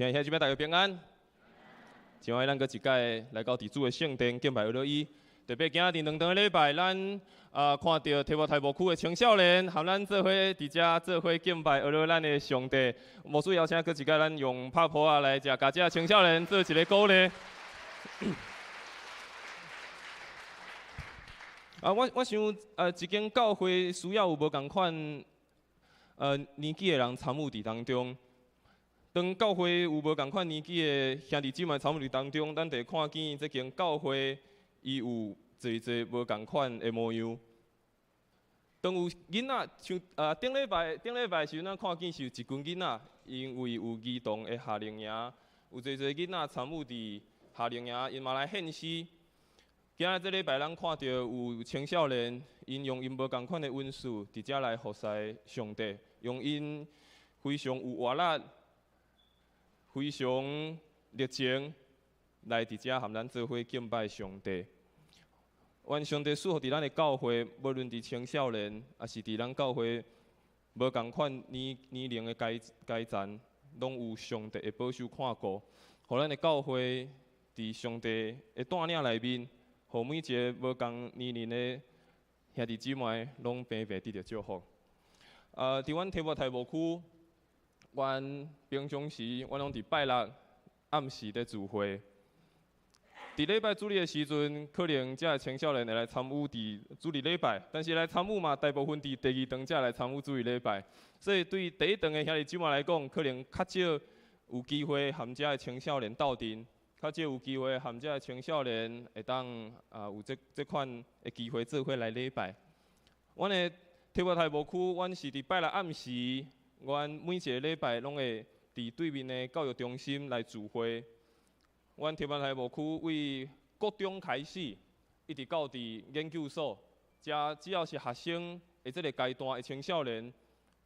亲爱的兄弟大家平安。今晚咱搁一届来到主的圣殿敬拜俄罗伊，特别今日两场礼拜，咱看到提摩太牧区的青少年，和咱做伙伫遮做伙敬拜俄罗咱的上帝。无需邀请搁一届，咱用拍谱啊来甲遮青少年做一个鼓励。我想一间教会需要有无共款年纪的人参与伫当中。当教会有无共款年纪的兄弟姊妹参与伫当中，咱得看见这间教会伊有侪无共款的模样。当有囡仔像顶礼拜时，咱看见是有一群囡仔，因为有儿童的夏令营，有侪囡仔参与伫夏令营，因嘛来献诗。今仔这礼拜，咱看到有青少年，因用因无共款的温素，伫遮来服侍上帝，用因非常有活力、非常热情来伫遮和咱做伙敬拜上帝。愿上帝赐福伫咱的教会，无论伫青少年，也是伫咱教会无共款年龄的阶层，拢有上帝的保守看顾，互咱的教会伫上帝的带领内面。互每一个无共年龄的兄弟姊妹，拢平平得到祝福。伫阮提摩太牧区，阮平常时，阮拢伫拜六暗时咧聚会。伫礼拜主日的时阵，可能遮青少年会来参与伫主日礼拜，但是来参与嘛，大部分伫第二堂才来参与主日礼拜。所以对第一堂的兄弟姊妹来讲，可能较少有机会和遮的青少年斗阵。较少有机会和遮个青少年会当有这款的机会做伙来礼拜。阮的提摩太牧区，阮是伫拜六暗时，阮每一个礼拜拢会伫对面的教育中心来聚会。阮提摩太牧区为国中开始，一直到伫研究所，遮只要是学生的这个阶段的青少年，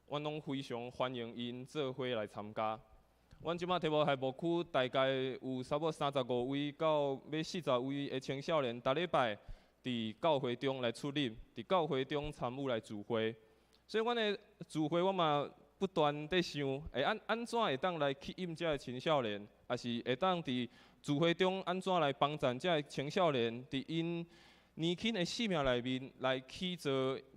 阮拢非常欢迎因做伙来参加。阮即马提摩太牧区大概有差不多35位到要40位的青少年，逐礼拜伫教会中来出入，伫教会中参与来聚会。所以阮的聚会，我嘛不断在想，会安怎会当来吸引遮个青少年，也是会当伫聚会中安怎来帮助遮个青少年，伫因年轻的生命内面来起造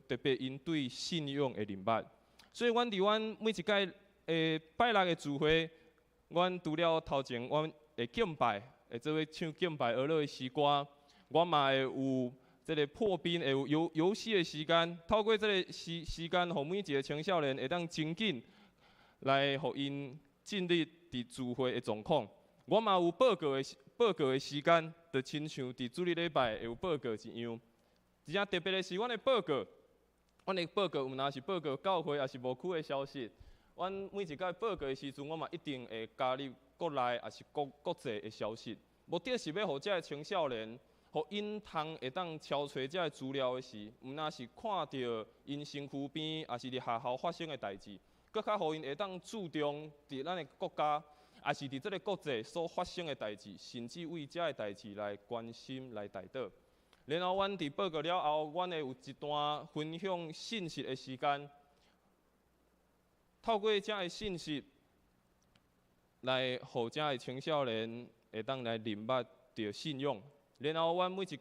特别因对信仰的认捌。所以阮伫阮每一届拜六的聚会。阮除了头前，阮会敬拜，会做伙唱敬拜俄勒的诗歌，阮嘛会有这个破冰，会有游戏的时间。透过这个时间，互每一个青少年会当精进，来互因建立伫聚会的状况。阮嘛有报告的时间，就亲像伫主日礼拜会有报告一样。而且特别的是，阮的报告毋若是报告教会，也是牧区的消息。阮每一届报告的时阵，我嘛一定会加入国内也是国际的消息。目的是要互遮个青少年，互因会当敲找遮个资料的时，毋若是看到因身躯边，也是伫学校发生的代志，搁较互因会当注重伫咱的国家，也是伫即个国际所发生的代志，甚至为遮个代志来关心来带导。然后，阮伫报告了后，阮会有一段分享信息的时间。透过遮个信息，来互遮个青少年会当来认捌着信仰。然后，阮每一届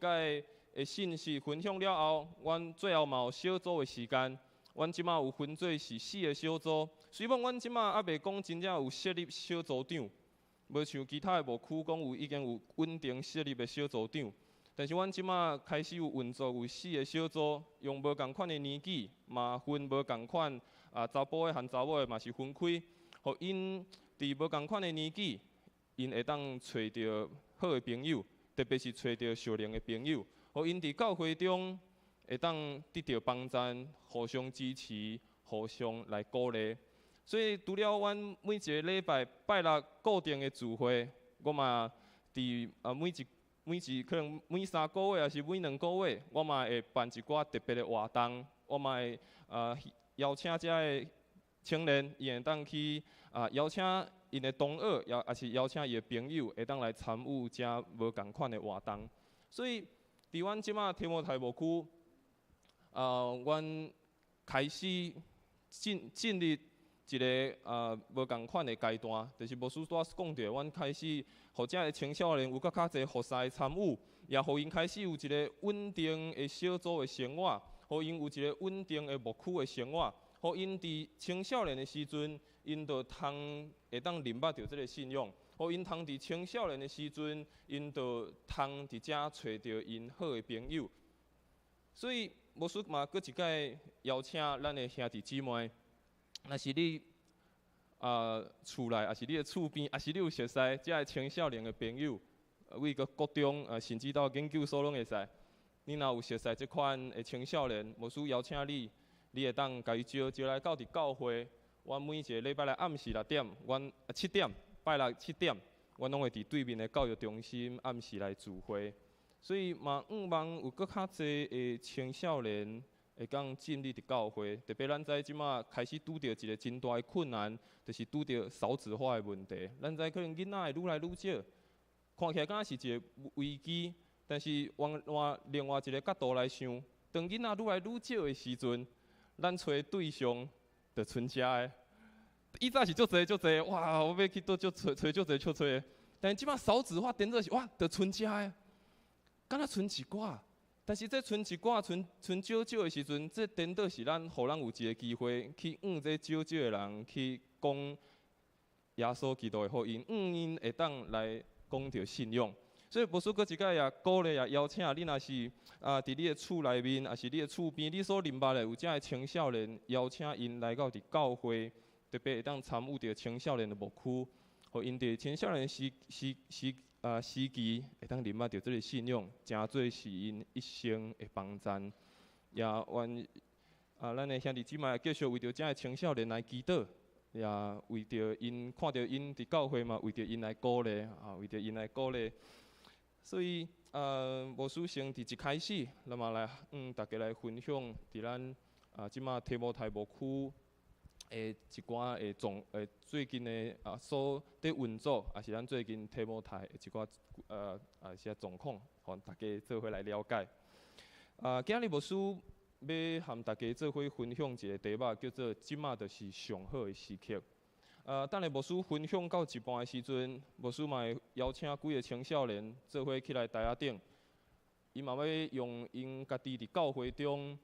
的信息分享了后，阮最后嘛有小组的时间。阮即马有分做是4个小组。虽然阮即马还袂讲真正有设立小组长，无像其他的牧区讲已经有稳定设立的小组长。但是，阮即马开始有运作有4个小组，用无共款的年纪，嘛分无共款。查甫的和查某的嘛是分开，互因伫无共款的年纪，因会当找到好的朋友，特别是找到熟龄的朋友，互因伫教会中会当得到帮助，互相支持，互相来鼓励。所以除了阮每一个礼拜拜六固定的聚会，我嘛伫可能每3个月，还是每2个月，我嘛会办一寡特别的活动，我嘛会邀请遮个青年，伊会当去邀请因的同学，也是邀请伊的朋友，会当来参与遮无共款的活动。所以，伫阮即马提摩太牧区，阮开始建立一个无共款的阶段，就是牧师所讲到，阮开始，互遮个青少年有较侪服侍的参与，也互因开始有一个稳定的小组的生活，互因有一个稳定的牧区的生活，互因伫青少年的时阵，因就会当明白到即个信仰，互因通伫青少年的时阵，因就通伫遮找到因好的朋友。所以牧师嘛，搁一摆邀请咱的兄弟姊妹。若是你厝内，也是你的厝边，也是你有熟悉遮个青少年的朋友，为个国中甚至到研究所拢会使。你若有熟悉即款的青少年，牧师邀请你，你会当甲伊招来到伫教会。阮每一个礼拜六暗时6点，7点，拜六7点，阮拢会伫对面的教育中心暗时来聚会。所以嘛，望有搁较侪的青少年。会讲进入伫教会，特别咱知即马开始拄着一个真大的困难，就是拄着少子化的问题。咱知可能囡仔会愈来愈少，看起来敢若是一个危机，但是往另外一个角度来想，当囡仔愈来愈少的时阵，咱找对象就剩遮的。以早是足侪，哇！我要去倒找足侪的，但即马少子化变做是哇，就剩遮的，敢若剩一寡。但是这剩一寡、剩少的时阵，这颠倒是互咱有一个机会去这少的人去讲耶稣基督的福音，因会当来讲着信仰。所以牧师搁一摆也鼓励也邀请你，若是伫你的厝内面，也是你的厝边，你所认捌的有遮个青少年，邀请因来到伫教会，特别会当参与着青少年的牧区，互因伫青少年时期会当认捌到这个信仰，诚做是因一生的帮助。也愿咱的兄弟姊妹继续为着这个青少年来祈祷，也为着因看到因伫教会嘛，为着因来鼓励为着因来鼓励。所以牧师先伫一开始，咱嘛来大家来分享伫咱即马提摩太牧区。一寡最近的所伫运作，也是咱最近提摩太的一寡些状况，互大家做伙来了解。今日牧师要和大家做伙分享一个题目，叫做“即马就是上好的时刻”。等下牧师分享到一半的时阵，牧师嘛会邀请几个青少年做伙起来台仔顶，伊嘛要用因家己伫教会中，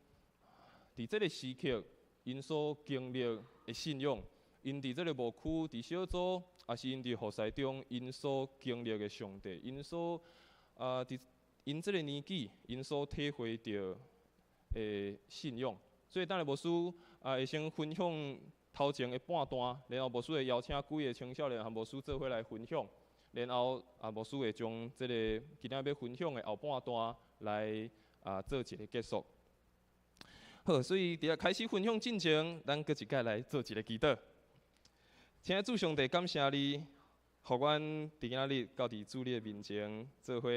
伫这个时刻。因所经历的信仰，因伫这个牧区、伫小组，也是因伫服侍中，因所经历的上帝，因所因这个年纪，因所体会到的信仰。所以，等下牧师会先分享头前的半段，然后牧师会邀请几个青少年和牧师做伙来分享，然后牧师会将这个今仔要分享的后半段来做一个结束。好，所以伫开始分享进前，咱搁一摆来做一个祈祷。亲爱的主上帝，感谢你，互阮伫今仔日到伫主你的面前，做伙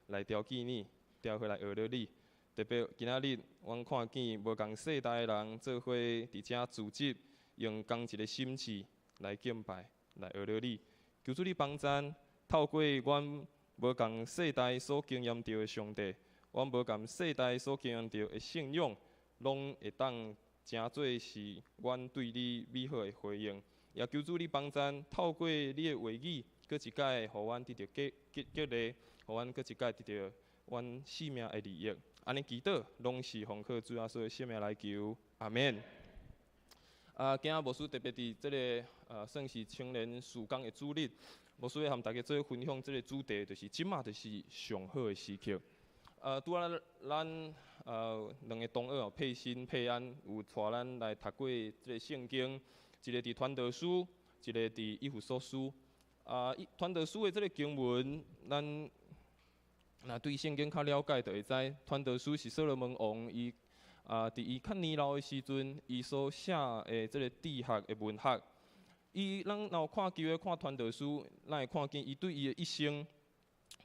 来调记你，调伙来学了你。特别今仔日，阮看见无共世代的人做伙伫遮组织，用同一个心志来敬拜，来学了你。求主你帮助，透过阮无共世代所经验到的上帝，阮无共世代所经验到的信仰。拢会当诚做是阮对你美好的回应，也求主你帮助，透过你的话语，搁一摆互阮得到激励，互阮搁一摆得到阮生命的利益。安尼祈祷，拢是奉靠主耶稣的生命来求，阿免。今仔牧师特别伫这个算是青年曙光的主日，牧师要和大家做分享这个主题，就是即马就是上好的时刻。拄仔咱两个同学佩欣、佩安有带咱来读过这个圣经，一个伫传道书，一个伫以弗所书。传道书的这个经文，咱若对圣经较了解，就会知传道书是所罗门王伊伫伊较年老的时阵，伊所写的这个哲学的文学。咱若有看机会看传道书，咱会看见伊对伊的一生，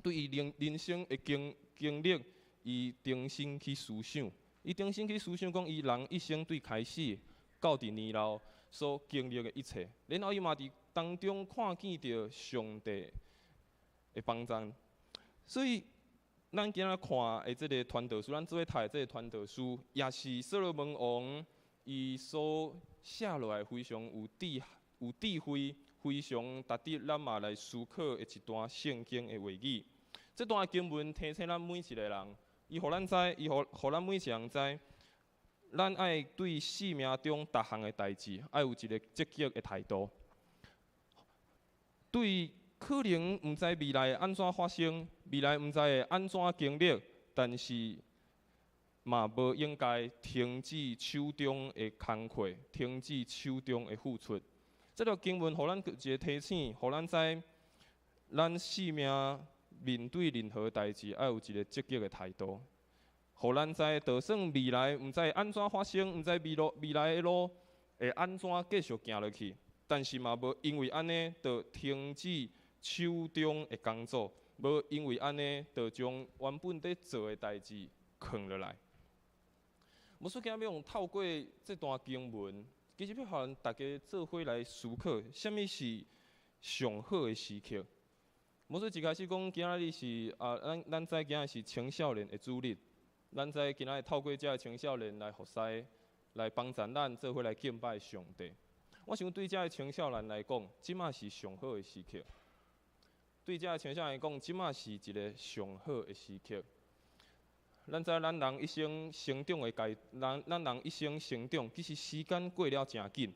对伊人生的经历。伊重新去思想，伊重新去思想讲，伊人一生对开始到伫年老所经历的一切，然后伊嘛伫当中看见着上帝的帮助。所以，咱今仔看的这个传道书，咱做伙读的这个传道书，也是所罗门王伊所写落来非常有智慧，非常值得咱嘛来思考的一段圣经的话语。这段经文提醒咱每一个人，伊互咱知，伊互咱每一个人知，咱爱对生命中各项的代志，爱有一个积极的态度。对可能毋知未来安怎发生，未来毋知会安怎经历，但是嘛无应该停止手中的工课，停止手中的付出。这条经文互咱一个提醒，互咱知，咱生命面对任何代志，爱有一个积极的态度。互咱知，就算未来毋知安怎发生，毋知未来的路会安怎继续行落去，但是嘛无因为安尼就停止手中的工作，无因为安尼就将原本在做的代志放落来。无说今日要透过这段经文，其实要互咱大家做伙来思考，什么是上好的时刻。无说一开始讲今仔日是咱知今仔是青少年的主日，咱知今仔透过这个青少年来服侍，来帮助咱做伙来敬拜上帝。我想对这个青少年来讲，即马是上好的时刻。对这个青少年来讲，即马是一个上好的时刻。咱知咱人一生成长的咱人一生成长，其实时间过了真紧。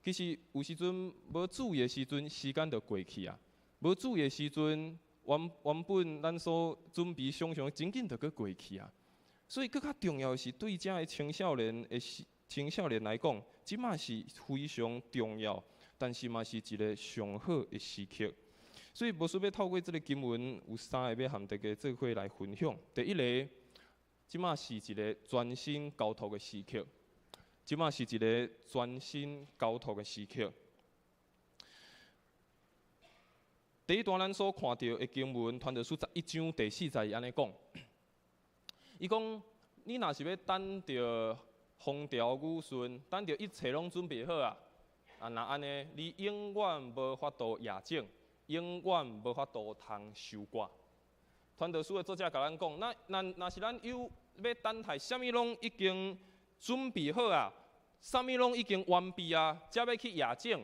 其实有时阵无注意的时阵，时间就过去啊。无注意的时阵，原本咱所准备想象，真紧就过过去啊。所以更较重要的是，对这个青少年来讲，即马是非常重要，但是嘛是一个上好的时刻。所以，无需要透过这个经文，有三个要和大家做伙来分享。第一个，即马是一个专心交托的时刻。即马是一个专心交托的时刻。第一段咱所看到的经文，传道书11章第42安尼讲，伊讲你若是要等到风调雨顺，等到一切拢准备好啊，那安尼你永远无法度夜静。永远无法度通收割。传道书的作者甲咱讲，那是咱要等待，啥物拢已经准备好啊，啥物拢已经完毕啊，才要去夜景，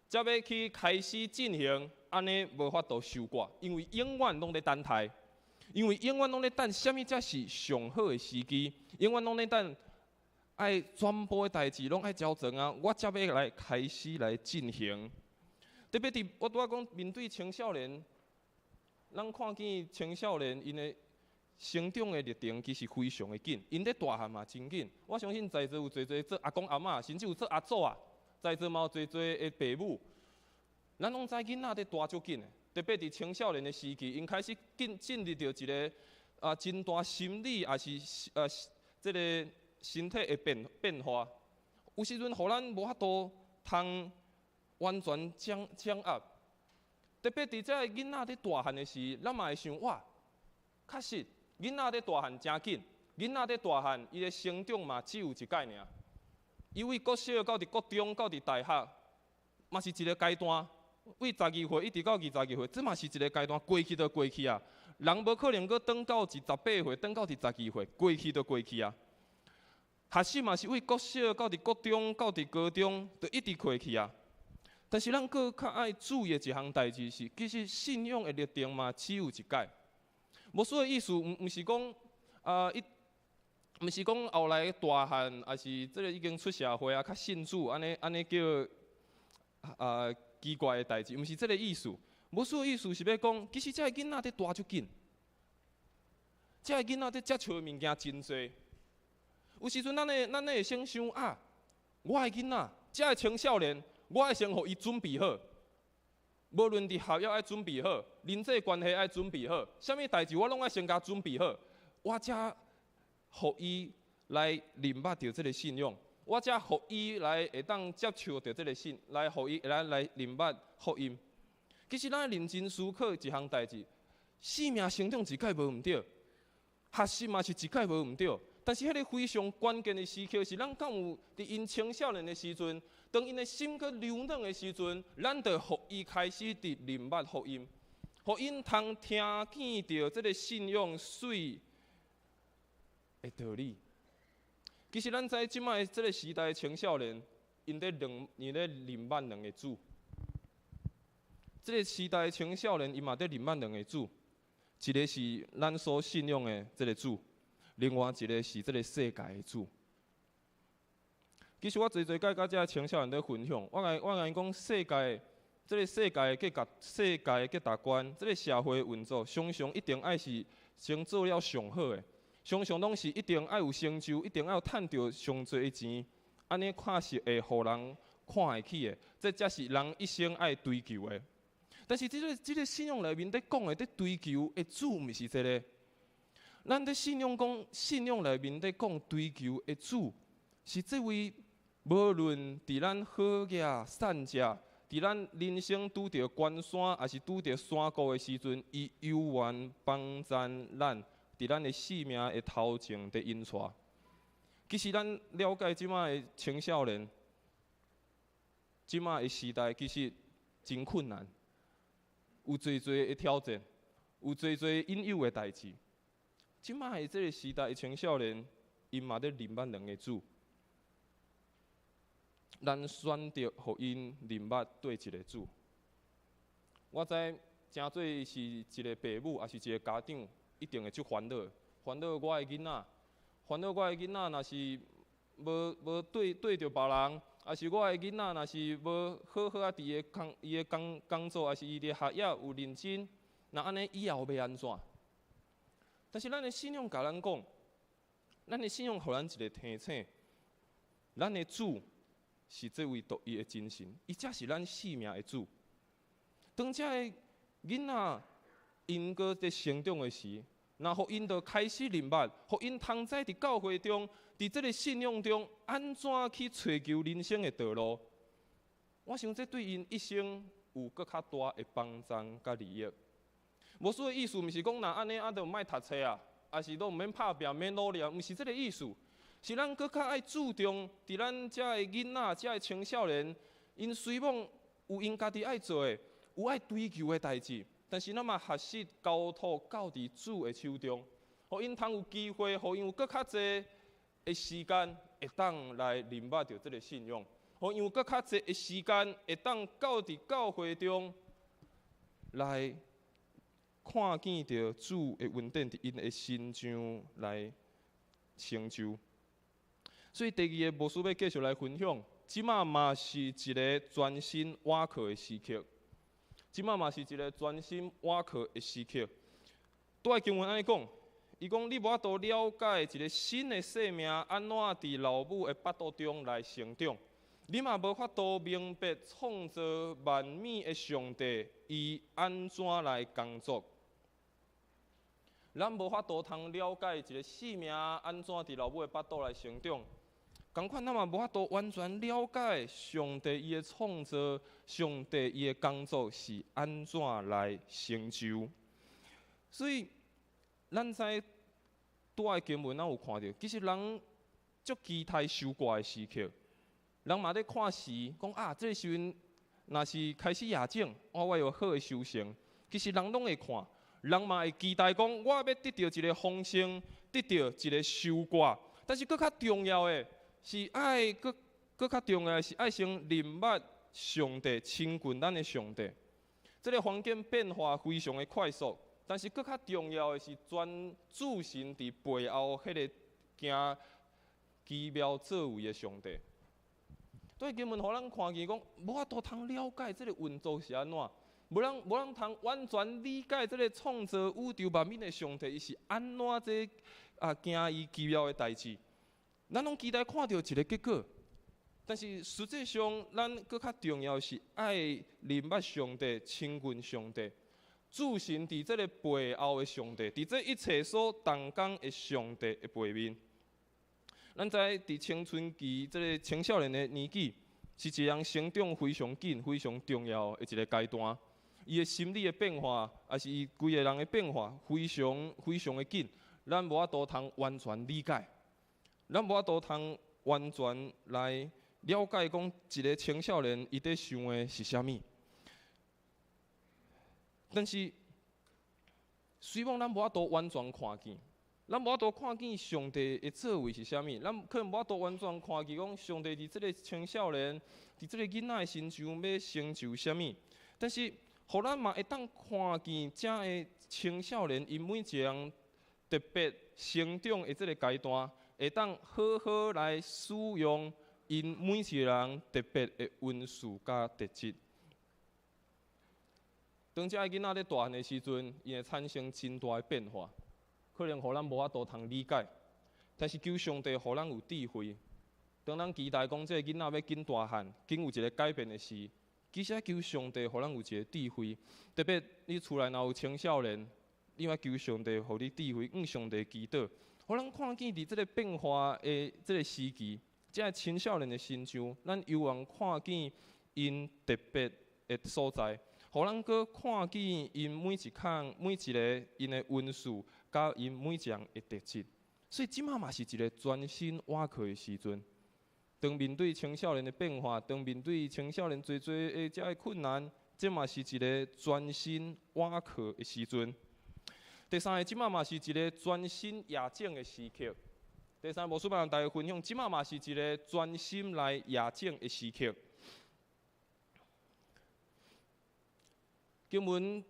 才要去开始进行，安尼无法度收割，因为永远拢在等待，因为永远拢在等，啥物才是上好的时机，永远拢在等，爱全部的代志拢爱交整啊，我才要来开始来进行。特别伫我拄仔讲面对青少年，咱看见青少年因的成长的历程其实非常的紧，因咧大汉嘛真紧。我相信在座有侪做阿公阿嬷，甚至有做阿祖啊，在座嘛有侪的爸母，咱拢知囡仔咧大足紧的。特别伫青少年的时期，因开始进入到一个真大心理也是这个身体的变化，有时阵互咱无法度通完全掌握，特别伫这囡仔咧大汉的时，咱嘛会想哇，确实囡仔咧大汉真紧，囡仔咧大汉伊的成长嘛只有一届尔，伊为国小到伫国中到伫大学，嘛是一个阶段，为12岁一直到20岁，这嘛是一个阶段，过去就过去啊，人无可能搁等到18岁，等到伫12岁，过去就过去啊。学习嘛是为国小到伫国中到伫高中，就一直过去啊。但是咱搁较爱注意的一项代志是，其实信仰的历程嘛只有一届。无所谓意思，毋是讲毋是讲后来大汉，还是这个已经出社会啊，较信主，安尼叫奇怪的代志，毋是这个意思。无所谓意思是要讲，其实这个囡仔在大足紧，这个囡仔在接触的物件真多。有时阵咱会先想啊，我的囡仔，这个青少年。我爱先互伊准备好，无论伫学业爱准备好，人际关系爱准备好，啥物代志我拢爱先甲准备好，我才互伊来认捌着这个信仰，我才互伊来会当接受着这个信，来互伊来认捌福音。其实咱认真思考一项代志，生命成长一概无毋对，学习嘛是一概无毋对。但是，迄个非常关键的时刻是，咱敢有伫因青少年的时阵，当因的心搁柔软的时阵，咱就互伊开始伫认捌福音，互因通听见着这个信仰水的道理。其其实咱知即摆即个时代的青少年，因咧认捌两个主。即个时代的青少年，因嘛咧认捌两个主，一个是咱所信仰的即个主，另外一个是即个世界的主。其实我侪甲遮青少年咧分享，我甲因讲世界，即个世界的大观，即个社会运作，常常一定爱是先做了上好的。常常拢是一定要有成就，一定要趁到上侪的钱，安尼看是会互人看会起的，这才是人一生爱追求的。但是即个信仰内面咧讲的，咧追求的主，毋是这个。咱咧信仰内面咧讲追求的主，是这位无论伫咱好业善业，伫咱人生拄着关山，还是拄着山谷的时阵，伊永远帮赞咱。伫咱的生命的头前的引带，其实咱了解即摆的青少年，即摆的时代其实真困难，有侪的挑战，有侪引诱的代志。即摆的即个时代的青少年，因嘛咧认捌两个主，咱选择互因认捌对一个主。我知诚侪是一个父母，也是一个家长。一定会足烦恼我的囡仔，若是无对着别人，还是我的囡仔若是无好好伫伊的工作，还是伊的学业有认真，那安尼以后要安怎？但是咱的信仰甲咱讲，咱的信仰互咱一个提醒，咱的主是这位独一的真神，伊才是咱生命的主。当遮的囡仔，因搁在成长的时，然后因就开始认捌，互因通知伫教会中，伫这个信仰中，安怎去追求人生的道路。我想这对因一生有搁较大的帮助甲利益。无所谓意思，毋是讲若安尼就毋爱读册啊，还是都毋免拍拼、毋免努力啊，毋是这个意思。是咱搁较爱注重伫咱遮的囡仔、遮的青少年，因虽望有因家己爱做的，有爱追求的代志。但是，咱嘛学习交托交伫主的手中，互因通有机会，互因有搁较侪的时间，会当来认捌着这个信仰，互因有搁较侪的时间，会当到伫教会中来看见着主的恩典伫因的心上来成就。所以，第二个牧师要继续来分享，即马嘛是一个专心瓦靠的时刻。即摆嘛是一个专心瓦靠的时刻。拄爱经文安尼讲，伊讲你无法度了解一个新的生命安怎伫老母的腹肚中来成长，你嘛无法度明白创造万物的上帝伊安怎来工作。咱无法度通了解一个生命安怎伫老母的腹肚来成长。同款，咱嘛无法度完全了解上帝伊的创造，上帝伊的工作是安怎来成就。所以，咱知拄爱经文，咱有看到，其实人足期待收割的时刻。人嘛咧看时，讲啊，这个时阵若是开始夜景，我有好的收成。其实人拢会看，人嘛会期待讲，我要得到一个丰盛，得到一个收割。但是，更较重要的。是爱更较重要的是爱先认捌上帝，亲近咱的上帝。这个环境变化非常的快速，但是更较重要的是专注神伫背后迄个行奇妙作为的上帝。对经文，互咱看见讲，无法度通了解这个运作是安怎，无人通完全理解这个创造宇宙万物的上帝，伊是安怎这行伊奇妙的代志。咱拢期待看到一个结果，但是实际上，咱搁较重要是爱认捌上帝、亲近上帝，注神伫这个背后的上帝，伫这一切所动工的上帝的背面。咱知伫青春期这个青少年的年纪，是一人成长非常紧、非常重要的一个阶段。伊的心理的变化，也是伊规个人的变化，非常的紧，咱无法度通完全理解。咱无法度通完全来了解讲一个青少年伊在想的是啥物，但是虽望咱无法度完全看见，咱无法度看见上帝的作为是啥物，咱可能无法度完全看见讲上帝伫即个青少年，伫即个囡仔的身上要成就啥物。但是，互咱嘛会当看见遮的青少年因每一个人特别成长的即个阶段，会当好好来使用因每一个人特别的恩赐甲特质。当遮个囡仔咧大汉的时阵，伊会产生真大的变化，可能互咱无法度通理解。但是求上帝互咱有智慧。当咱期待讲这个囡仔要紧大汉，紧有一个改变的时，其实求上帝互咱有一个智慧。特别你厝内若有青少年，你要求上帝互你智慧，向上帝祈祷，互咱看见伫即个变化的即个时期，即个青少年的身上，咱有望看见因特别的所在。互咱搁看见因每一项、每一个因的恩赐，甲因每一样的特质。所以即马嘛是一个专心挖课的时阵。当面对青少年的变化，当面对青少年侪的遮个困难，即嘛是一个专心挖课的时阵。第三个，即马嘛是一个专心亚正的时刻。第三，无需要同大家分享，即马嘛是一个专心来亚正的时刻。经文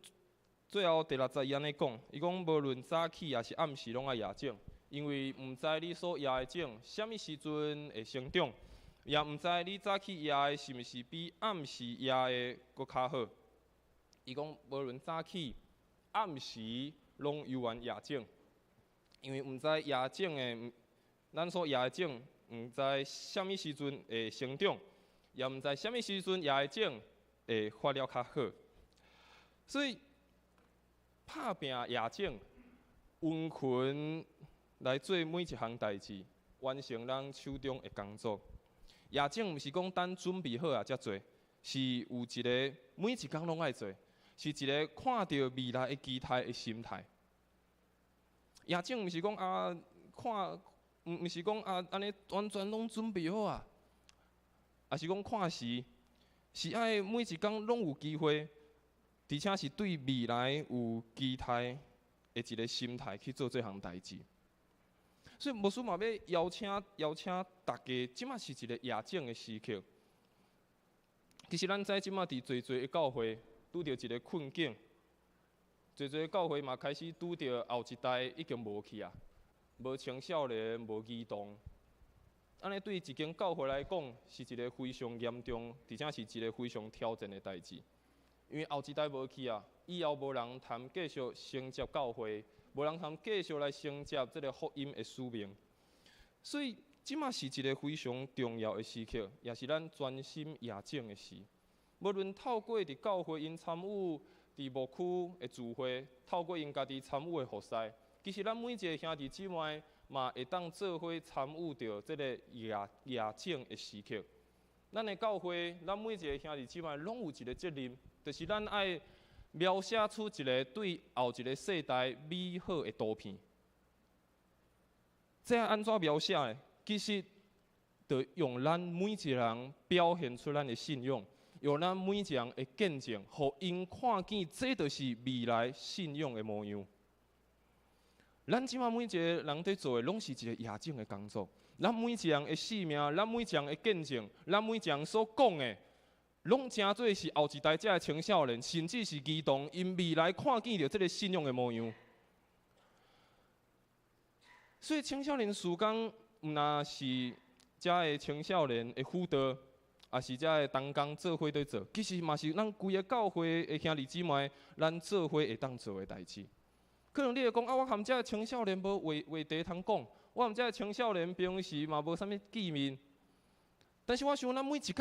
最后第6节伊安尼讲，伊讲无论早起也是暗时，拢爱亚正，因为毋知你所亚的种，啥物时阵会生长，也毋知你早起亚的是毋是比暗时亚的搁较好。伊讲无论早起、暗时，拢有缘亚种，因为毋知亚种的，咱所亚的种，毋知啥物时阵会生长，也毋知啥物时阵亚的种会发了较好。所以，拍拼亚种，温群来做每一项代志，完成咱手中的工作。亚种毋是讲等准备好啊才做，是有一个每一工拢爱做，是一个看到未来的期待的心态。亚种毋是讲看，毋是讲安尼完全拢准备好啊，也是讲看时，是爱每一工拢有机会。而且是对未来有期待的一个心态去做这项代志，所以牧师嘛要邀请大家，即马是一个亚正的时刻。其实咱知即马伫侪的教会拄着一个困境，侪的教会嘛开始拄着后一代已经无去啊，无青少年，无儿童。安尼对一间教会来讲，是一个非常严重，而且是一个非常挑战的代志。因为后一代无去啊，以后无人通继续承接教会，无人通继续来承接这个福音的使命。所以，即马是一个非常重要的时刻，也是咱专心亚正的时。无论透过伫教会因参与伫牧区的聚会，透过因家己参与的服侍，其实咱每一个兄弟姊妹嘛会当做伙参与到这个亚正的时刻。咱的教会，咱每一个兄弟姊妹拢有一个责任。就是咱爱描写出一个对后一个世代美好的图片。这安怎描写呢？其实，就用咱每一个人表现出咱的信仰，用咱每一个人的见证，互因看见，这就是未来信仰的模样。咱即马每一个人在做的，拢是一个亚正的工作。咱每一个人的性命，咱每一个人的见证，咱每一个人所讲的。拢真做是后一代的青少年，甚至是儿童，因未来看见着这个信仰的模样。所以青少年时光，毋那是遮的青少年的辅导，也是遮的同工做伙在做。其实嘛是咱规个教会的兄弟姊妹，咱做伙会当做的代志。可能你会讲啊，我含遮的青少年无话题通讲，我含遮的青少年平时嘛无啥物见面。但是我想，咱每一届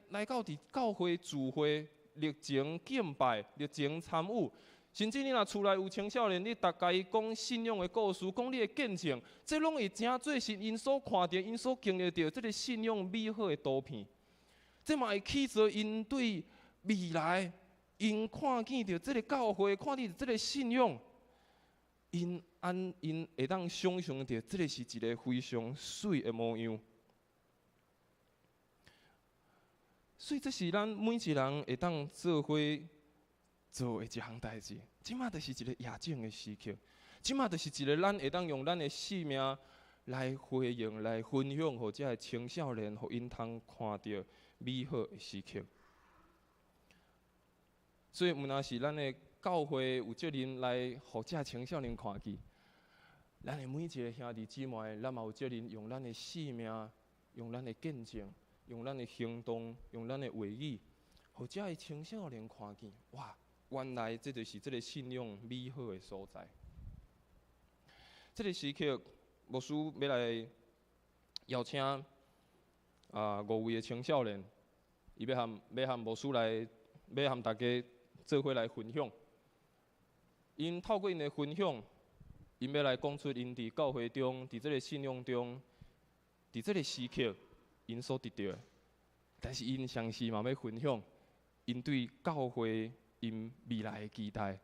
来到伫教会聚会、热情敬拜、热情参与，甚至你若厝内有青少年，你大家讲信仰的故事，讲你的见证，这拢会真做是因所看到、因所经历到这个信仰美好的图片。这嘛会起着因对未来，因看见到这个教会，看见这个信仰，因会当想象到这个是一个非常水的模样。所以这是咱每一个人会当做伙做的一项代志。即马就是一个亚正的时刻，即马就是一个咱会当用咱的性命来回应、来分享，互遮个青少年，互因通看到美好的时刻。所以，毋若是咱的教会有责任来互遮青少年看见，咱的每一个兄弟姊妹，咱嘛有责任用咱的性命、用咱的见证、用咱的行动、用咱的话语，互遮个青少年看见，哇！原来这就是这个信仰美好的所在。这个时刻，牧师要来邀请5位的青少年，伊要和牧师来，要和大家做伙来分享。因透过因的分享，因要来讲出因伫教会中，伫这个信仰中，伫这个时刻因所得到的。但是因相时嘛要分享，因对教会。因未来的期待，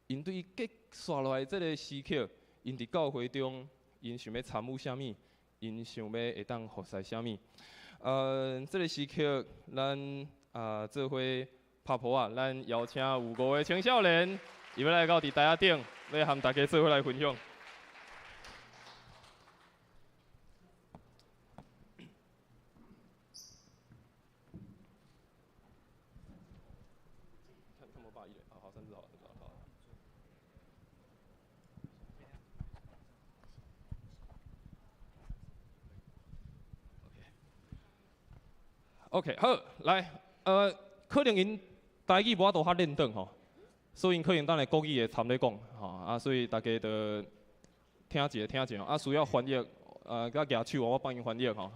因对接下来这个时刻，因伫教会中，因想要参与啥物，因想要会当服侍啥物。这个时刻，咱做伙拍谱啊，咱邀请有5个青少年，伊要来到伫台仔顶，要和大家做伙来分享。OK， 好，来，可能因台语无法度较认得吼，所以因可能等下国语会掺咧讲，吼所以大家就听一下，需要翻译，甲举手，我帮因翻译吼，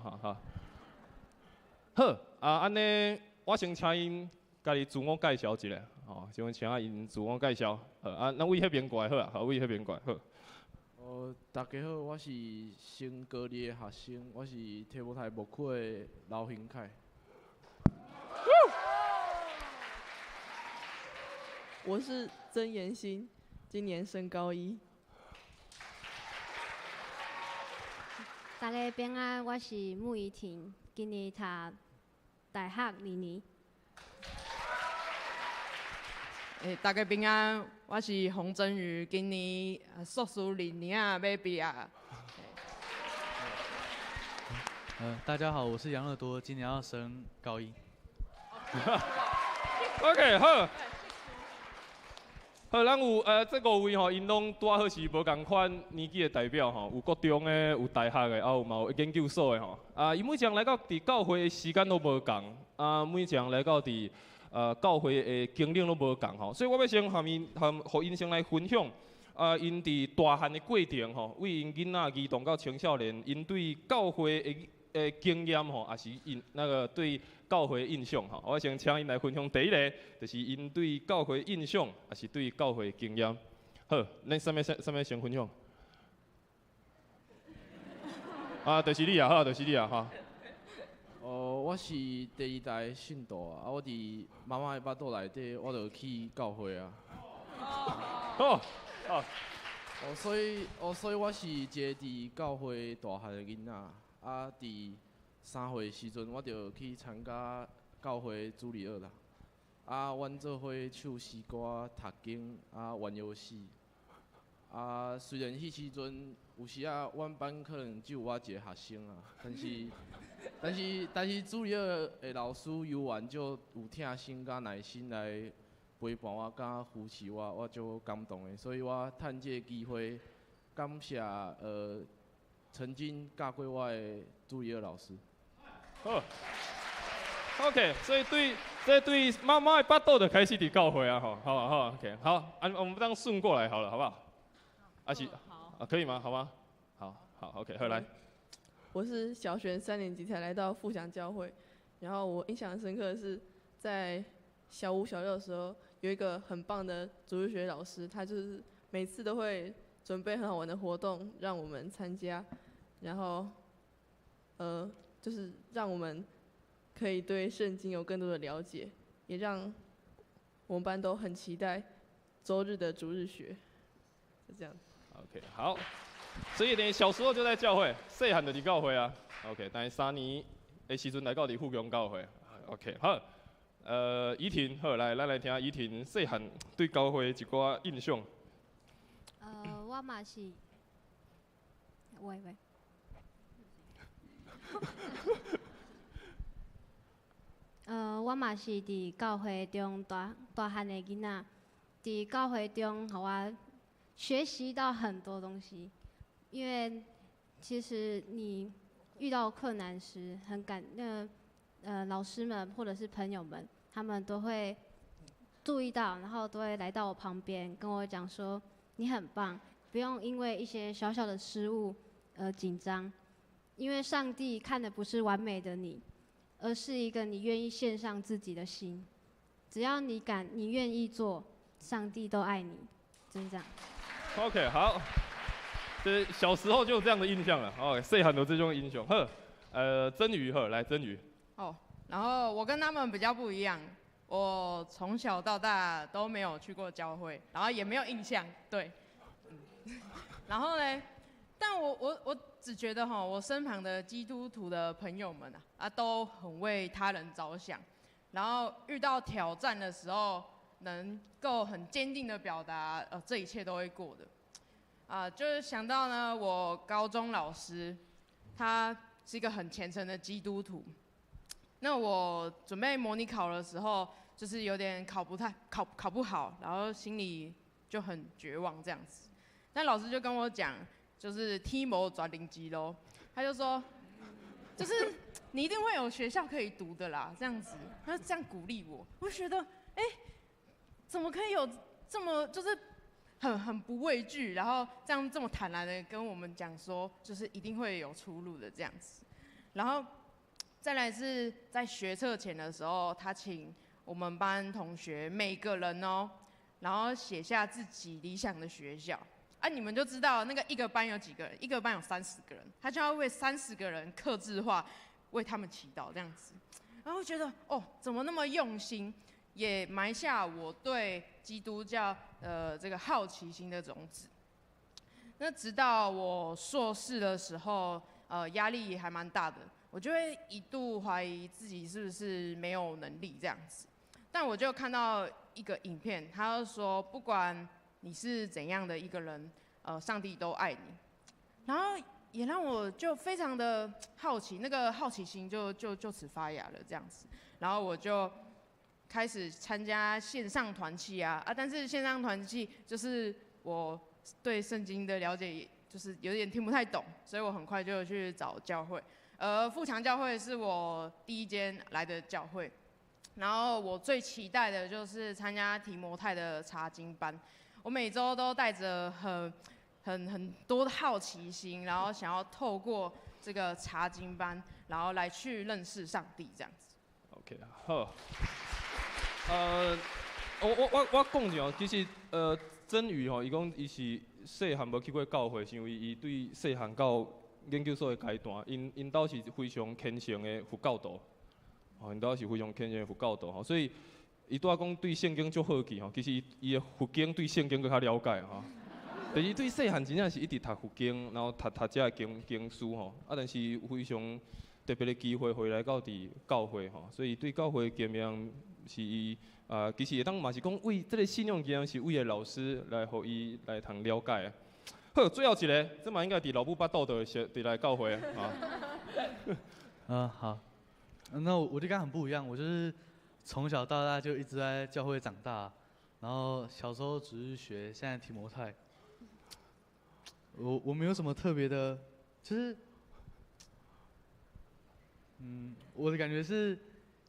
好，安尼，我先请因家己自我介绍一下，先请因自我介绍，好，咱位迄边过来好啊，好，位迄边过来好。大家好，我是升高二的学生，我是提摩太牧区的刘兴凯。我是曾妍欣，今年升高1。大家平安，我是穆怡婷，今年读大学2年。大家平安，我是洪真宇，今年硕士2年啊，要毕业。大家好，我是杨乐多，今年要升高1。OK， 好。好，咱有这5位吼，因拢拄好是无共款年纪的代表吼，有国中的，有大学的，有研究所的吼。因每一项来到伫教会的时间都无共，每一项来到伫教会的经历都无共吼。所以我要先互因先来分享，因伫大汉的过程吼，为因囡仔儿童到青少年，因对教会的经验吼，也是因对教会的印象吼。我先请因来分享第一个，就是因对教会的印象，也是对教会的经验。好，咱啥物先分享？就是你啊，好，就是你啊，哈。我是第2代信徒啊，我伫妈妈的腹肚内底，我就去教会啊。好，所以我是一个伫教会大汉的囡仔。伫3岁时阵，我就去参加教会主日学啦。阮做伙唱诗歌、读经、玩游戏。虽然迄时阵有时阮班可能只有我一个学生但是主日学的老师犹原就有疼心甲耐心来陪伴我，甲扶持我，我就感动的。所以我趁这个机会感谢曾经教过我的主日学老师。好 ，OK， 所以对妈妈的腹肚就开始伫教会啊，好 ，OK， 好，我们当顺过来好了，好不好？好，可以吗？好吗？好 ，OK， 好来。我是小学3年级才来到富祥教会，然后我印象很深刻的是，在小5、小6的时候，有一个很棒的主日学老师，他就是每次都会准备很好玩的活动让我们参加，然后就是让我们可以对圣经有更多的了解，也让我们班都很期待周日的主日学，就这样。OK， 好，所以你小时候就在教会，细汉就伫教会啊。OK， 但是3年的时阵来到伫富强教会。OK， 好，怡婷，好，来，咱来听怡婷细汉对教会一寡印象。我我嘛是，喂。我嘛是伫教会中大汉的囡仔，伫教会中，互我学习到很多东西。因为其实你遇到困难时，老师们或者是朋友们，他们都会注意到，然后都会来到我旁边跟我讲说，你很棒，不用因为一些小小的失误而紧张，因为上帝看的不是完美的你。而是一个你愿意献上自己的心，只要你愿意做，上帝都爱你，就是这样。OK， 好，这小时候就有这样的印象了。哦，细汉有这种印象。呵，真宇来真宇。哦，然后我跟他们比较不一样，我从小到大都没有去过教会，然后也没有印象，对。然后呢？但我只觉得哈，我身旁的基督徒的朋友们都很为他人着想，然后遇到挑战的时候，能够很坚定的表达，这一切都会过的，就是想到呢，我高中老师，他是一个很虔诚的基督徒，那我准备模拟考的时候，就是有点考不好，然后心里就很绝望这样子，但老师就跟我讲。就是天无绝人之路，他就说，就是你一定会有学校可以读的啦，这样子，他就这样鼓励我，我就觉得，怎么可以有这么就是很不畏惧，然后这么坦然的跟我们讲说，就是一定会有出路的这样子，然后再来是在学测前的时候，他请我们班同学每个人然后写下自己理想的学校。你们就知道那个一个班有几个人，一个班有30个人，他就要为30个人客制化，为他们祈祷这样子。然后觉得怎么那么用心，也埋下我对基督教这个好奇心的种子。那直到我硕士的时候，压力还蛮大的，我就会一度怀疑自己是不是没有能力这样子。但我就看到一个影片，他就说不管你是怎样的一个人，上帝都爱你。然后也让我就非常的好奇，那个好奇心就此发芽了这样子。然后我就开始参加线上团契但是线上团契就是我对圣经的了解就是有点听不太懂，所以我很快就去找教会。富强教会是我第一间来的教会。然后我最期待的就是参加提摩太的查经班。我每周都带着很多的好奇心，然后想要透过这个查经班，然后来去认识上帝这样子。OK， 好。我讲一下，其实真宇伊讲伊是细汉无去过教会，是因为伊对细汉到研究所的阶段，因兜是非常虔诚的佛教徒，因兜是非常虔诚的佛教徒所以。伊拄仔讲对圣经足好奇其实伊的佛经对圣经更较了解但是对细汉真正是一直读佛经，然后读这经书但是非常特别的机会回来到伫教会所以对教会经验是伊其实会当嘛是讲为这个信仰经验是为个老师来互伊来通了解好，最后一个，这嘛应该伫老母巴肚伫来教会好，那我就跟他很不一样，我就是从小到大就一直在教会长大，然后小时候只是学，现在提摩太。我没有什么特别的，就是我的感觉是，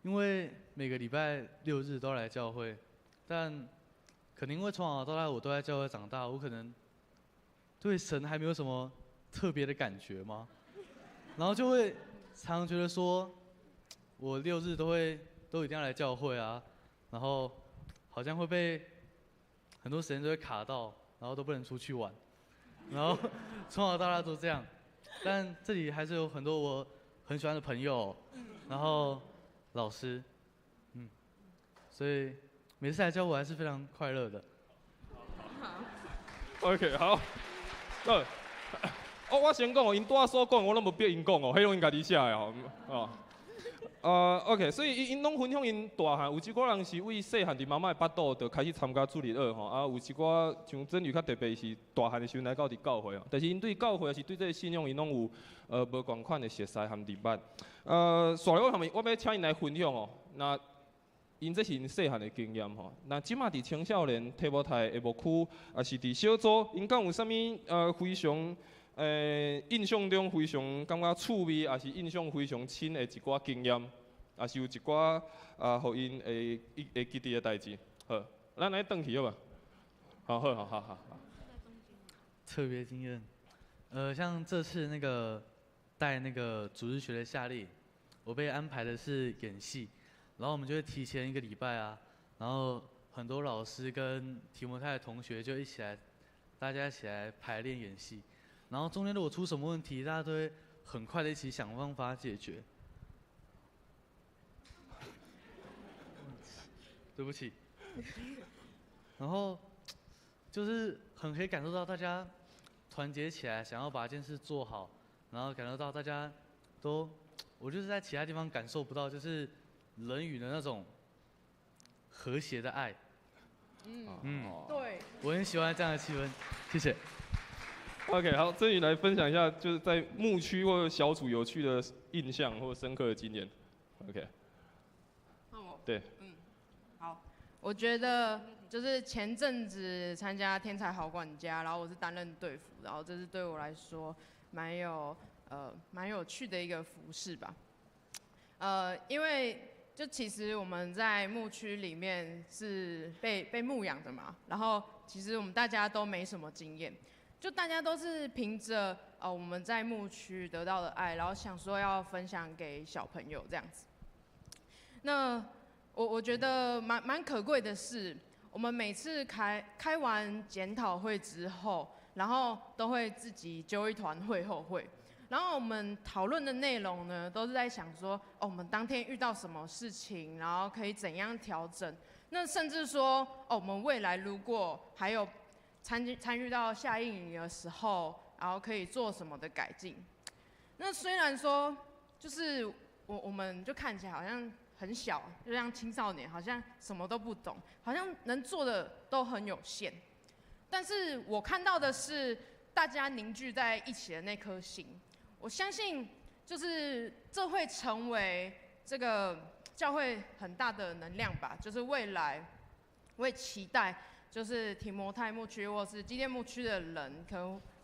因为每个礼拜6日都来教会，但可能因为从小到大我都在教会长大，我可能对神还没有什么特别的感觉吗？然后就会常常觉得说，我6日都一定要来教会然后好像会被很多时间都会卡到，然后都不能出去玩，然后从小到大都这样。但这里还是有很多我很喜欢的朋友，然后老师，所以每次来教我还是非常快乐的。OK， 好。我先讲因拄仔所讲我拢无逼因讲迄拢因家己写的 OK， 所以因拢分享因大汉，有一寡人是为细汉伫妈妈的腹肚就开始参加主日学吼，啊有一寡像真宇较特别是大汉的时阵来到伫教会哦，但是因对教会也是对这个信仰因拢有无共款的熟悉和认捌。下来我要请因来分享哦，那因这是因细汉的经验吼，那即马伫青少年体舞台的牧区，也是伫小组，因敢有啥物非常印象中非常感觉趣味，也是印象非常深的一寡经验，也是有一寡互因会记得的代志。好，咱来转去好吧？好。特别经验，像这次那个带那个主日学的夏令，我被安排的是演戏，然后我们就会提前1个礼拜啊，然后很多老师跟提摩太的同学就大家一起来排练演戏。然后中间如果出什么问题，大家都会很快的一起想办法解决。对不起。然后就是很可以感受到大家团结起来，想要把这件事做好，然后感受到大家都，我就是在其他地方感受不到，就是人与的那种和谐的爱。对，我很喜欢这样的气氛，谢谢。OK， 好，真宇来分享一下，就是在牧区或者小组有趣的印象或深刻的经验。OK。对。好，我觉得就是前阵子参加天才好管家，然后我是担任队服，然后这是对我来说蛮有趣的一个服饰吧。因为就其实我们在牧区里面是被牧养的嘛，然后其实我们大家都没什么经验。就大家都是凭着我们在牧区得到的爱，然后想说要分享给小朋友这样子。那我觉得蛮可贵的是，我们每次开完检讨会之后，然后都会自己揪一团会后会，然后我们讨论的内容呢，都是在想说，我们当天遇到什么事情，然后可以怎样调整。那甚至说，我们未来如果还有参与到夏令营的时候，然后可以做什么的改进？那虽然说，就是我们就看起来好像很小，就像青少年，好像什么都不懂，好像能做的都很有限。但是我看到的是大家凝聚在一起的那颗心，我相信就是这会成为这个教会很大的能量吧。就是未来，我也期待。就是提摩太牧区或是基甸牧区的人，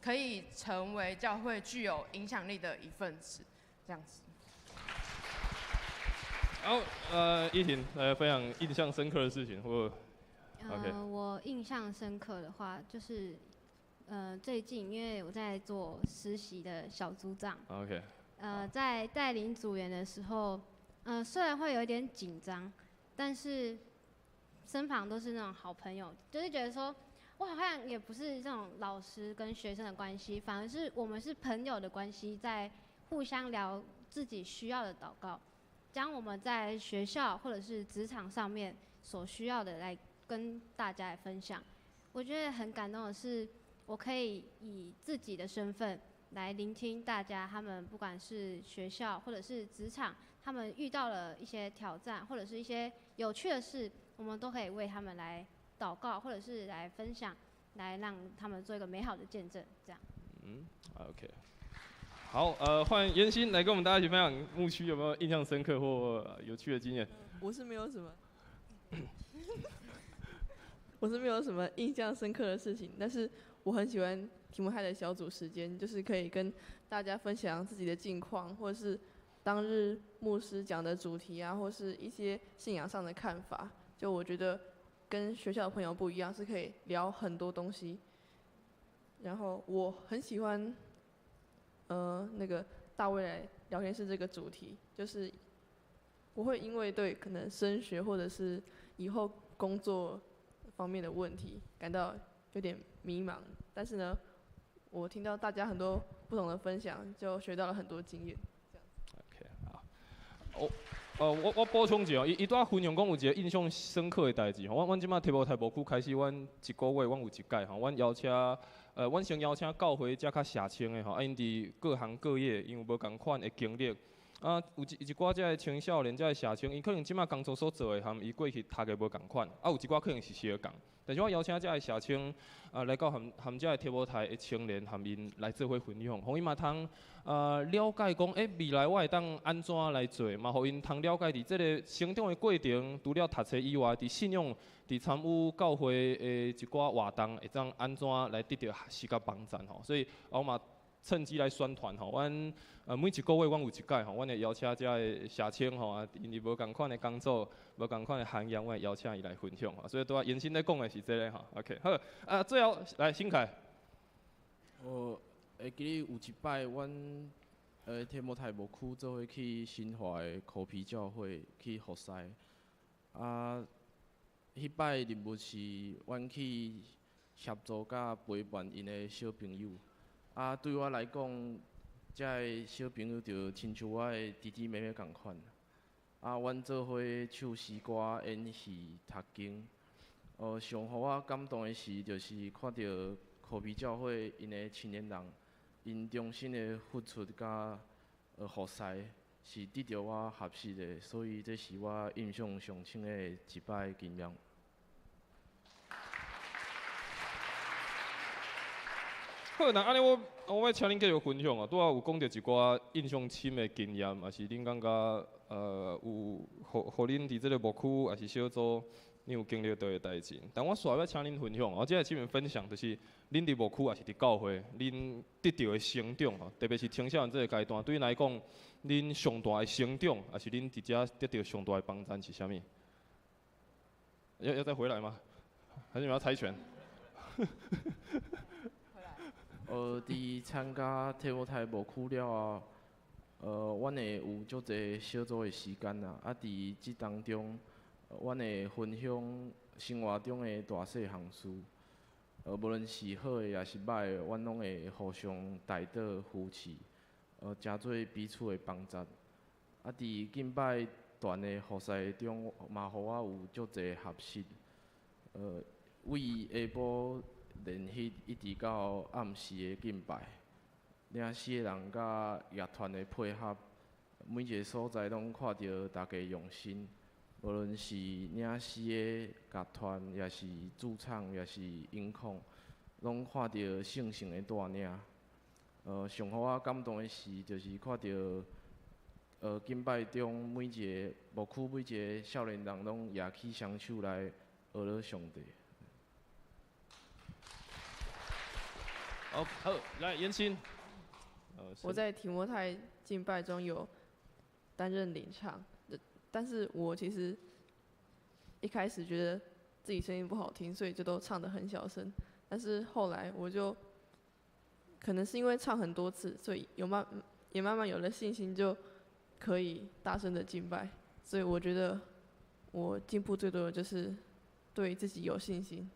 可以成为教会具有影响力的一份子，这样子。好，依婷来分享印象深刻的事情，或OK。我印象深刻的话，就是最近因为我在做实习的小组长 OK。在带领组员的时候，虽然会有一点紧张，但是身旁都是那种好朋友，就是觉得说，我好像也不是这种老师跟学生的关系，反而是我们是朋友的关系，在互相聊自己需要的祷告，将我们在学校或者是职场上面所需要的来跟大家来分享。我觉得很感动的是，我可以以自己的身份来聆听大家，他们不管是学校或者是职场，他们遇到了一些挑战或者是一些有趣的事。我们都可以为他们来祷告，或者是来分享，来让他们做一个美好的见证，这样。OK。好，换妍心来跟我们大家一起分享牧区有没有印象深刻或有趣的经验？我是没有什么，我是没有什么印象深刻的事情，但是我很喜欢提摩太的小组时间，就是可以跟大家分享自己的近况，或者是当日牧师讲的主题啊，或是一些信仰上的看法。就我觉得跟学校的朋友不一样，是可以聊很多东西。然后我很喜欢，那个大未来聊天室这个主题，就是我会因为对可能升学或者是以后工作方面的问题感到有点迷茫，但是呢，我听到大家很多不同的分享，就学到了很多经验。OK， 好。我补充一下，伊拄仔分享讲有一个印象深刻的代志吼，阮即马提摩太牧区开始，阮一个月阮有一届吼，阮邀请阮先邀请教会遮较社青的吼，因伫各行各业，因有无共款的经历，有一寡遮个青少年、遮个社青，伊可能即摆工作所做的，含伊过去读的无共款，有一寡可能是相共。但是我邀请遮个社青，来到含遮个铁舞台的青年，含因来做伙分享，互因嘛通了解讲，未来我会当安怎来做，嘛互因通了解伫即个成长的过程，除了读册以外，伫信用、伫参与教会的一寡活动，会当安怎来得到学习甲帮助吼。所以我嘛趁机来宣传吼，阮每一个月阮有一届吼，阮会邀请遮个社青吼，因为无共款的工作、无共款的行业，阮会邀请伊来分享吼。所以拄仔延伸咧讲的是这个吼 ，OK 好，最后来新凯。我会记得有一摆，阮天母台无区做伙去新华的苦皮教会去服侍，迄摆任务是阮去协助甲陪伴因的小朋友。对我来讲，遮个小朋友就亲像我的弟弟妹妹共款。阮做伙唱诗歌、演戏、读经。上互我感动的是，就是看到苦皮教会因的青年人，因终身的付出甲服侍，是得到我合适的，所以这是我印象上深的一摆经验。好，那安尼我要请恁继续分享啊。拄仔有讲到一寡印象深的经验，也是恁感觉有互恁伫即个牧区也是小组，恁有经历到的代志。但我煞要请恁分享，我即个前面分享就是恁伫牧区也是伫教会，恁得到的成长吼，特别是青少年这个阶段，对恁来讲，恁上大的成长，也是恁伫遮得到上大的帮助是啥物？要再回来吗？还是你们要猜拳？伫参加天母台牧区了后，阮会有足侪小组的时间啦。伫即当中，阮会分享生活中的大细项事，无论是好的也是歹的，阮拢会互相带导扶持，诚做彼此的帮助。伫近摆段的服侍中，嘛互我有足侪学习。为下晡练习一直到暗时的敬拜，领诗的人甲乐团的配合，每一个所在拢看到大家用心，无论是领诗的乐团，也是驻唱，也是音控，拢看到圣性的带领。上互我感动的是，就是看到敬拜中每一个牧区每一个少年人拢举起双手来学了上帝。好，来延伸。我在提摩太敬拜中有担任领唱，但是我其实一开始觉得自己声音不好听，所以就都唱得很小声。但是后来我就可能是因为唱很多次，所以也慢慢有了信心，就可以大声的敬拜。所以我觉得我进步最多的就是对自己有信心。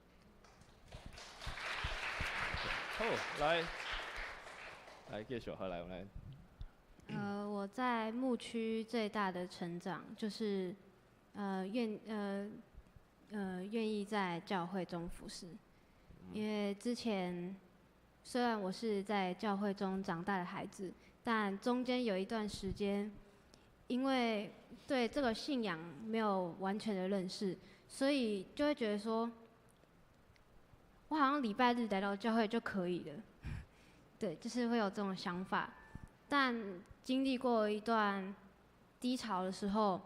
好，来继续，好来，我来。我在牧区最大的成长就是愿意在教会中服侍，因为之前虽然我是在教会中长大的孩子，但中间有一段时间，因为对这个信仰没有完全的认识，所以就会觉得说，我好像礼拜日来到教会就可以了，对，就是会有这种想法。但经历过一段低潮的时候，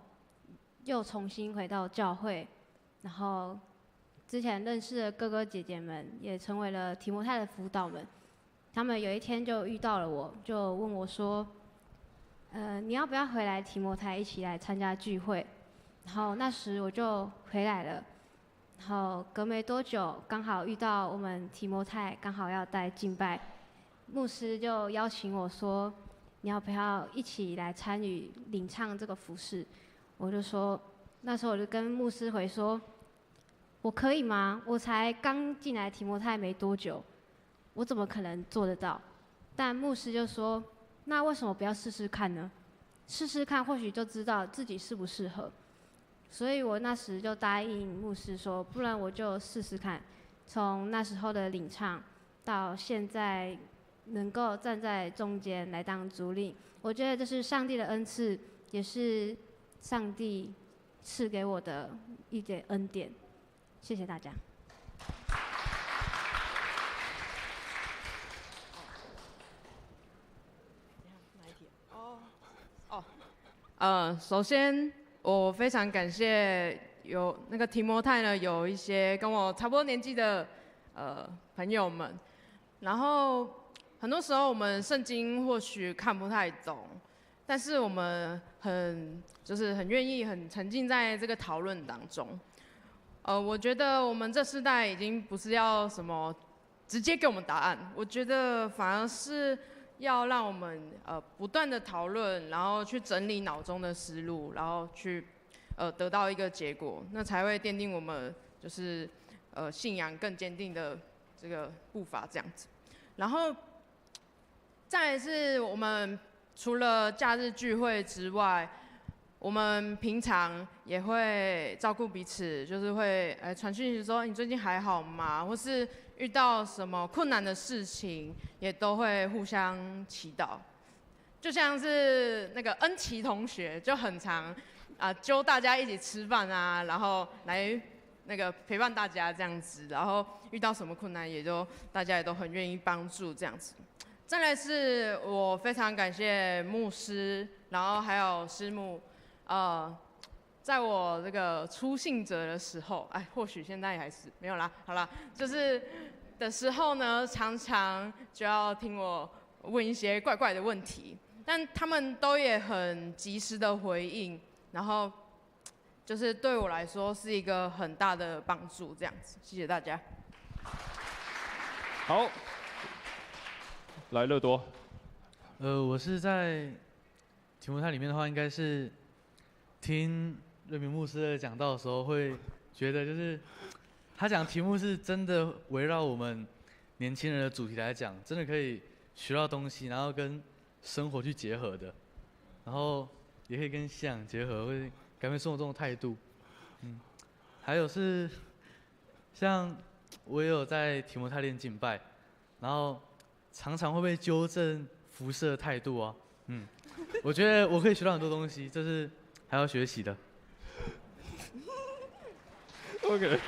又重新回到教会，然后之前认识的哥哥姐姐们也成为了提摩太的辅导们。他们有一天就遇到了我，就问我说：“你要不要回来提摩太一起来参加聚会？”然后那时我就回来了。然后隔没多久，刚好遇到我们提摩太刚好要带敬拜，牧师就邀请我说：“你要不要一起来参与领唱这个服事？”我就说，那时候我就跟牧师回说：“我可以吗？我才刚进来提摩太没多久，我怎么可能做得到？”但牧师就说：“那为什么不要试试看呢？试试看，或许就知道自己适不适合。”所以我那时就答应牧师说，不然我就试试看。从那时候的领唱到现在能够站在中间来当主领。我觉得这是上帝的恩赐，也是上帝赐给我的一点恩典。谢谢大家。首先我非常感谢有那个提摩太呢，有一些跟我差不多年纪的朋友们，然后很多时候我们圣经或许看不太懂，但是我们很愿意很沉浸在这个讨论当中。我觉得我们这世代已经不是要什么直接给我们答案，我觉得反而是要让我们不断的讨论，然后去整理脑中的思路，然后去得到一个结果，那才会奠定我们就是信仰更坚定的这个步伐这样子。然后再来是我们除了假日聚会之外，我们平常也会照顾彼此，就是会传讯息说你最近还好吗？或是遇到什么困难的事情，也都会互相祈祷。就像是那个恩琪同学就很常揪大家一起吃饭啊，然后来那个陪伴大家这样子，然后遇到什么困难大家也都很愿意帮助这样子。再来是我非常感谢牧师，然后还有师母，在我这个初信者的时候，或许现在还是没有啦，好啦，就是的时候呢，常常就要听我问一些怪怪的问题，但他们都也很及时的回应，然后就是对我来说是一个很大的帮助，这样子，谢谢大家。好，来乐多。我是在提摩太里面的话，应该是听瑞明牧师的讲道的时候，会觉得就是他讲题目是真的围绕我们年轻人的主题来讲，真的可以学到东西，然后跟生活去结合的，然后也可以跟信仰结合，会改变生活中的态度。还有是像我也有在提摩太练敬拜，然后常常会被纠正服侍的态度啊。我觉得我可以学到很多东西，这是还要学习的。OK。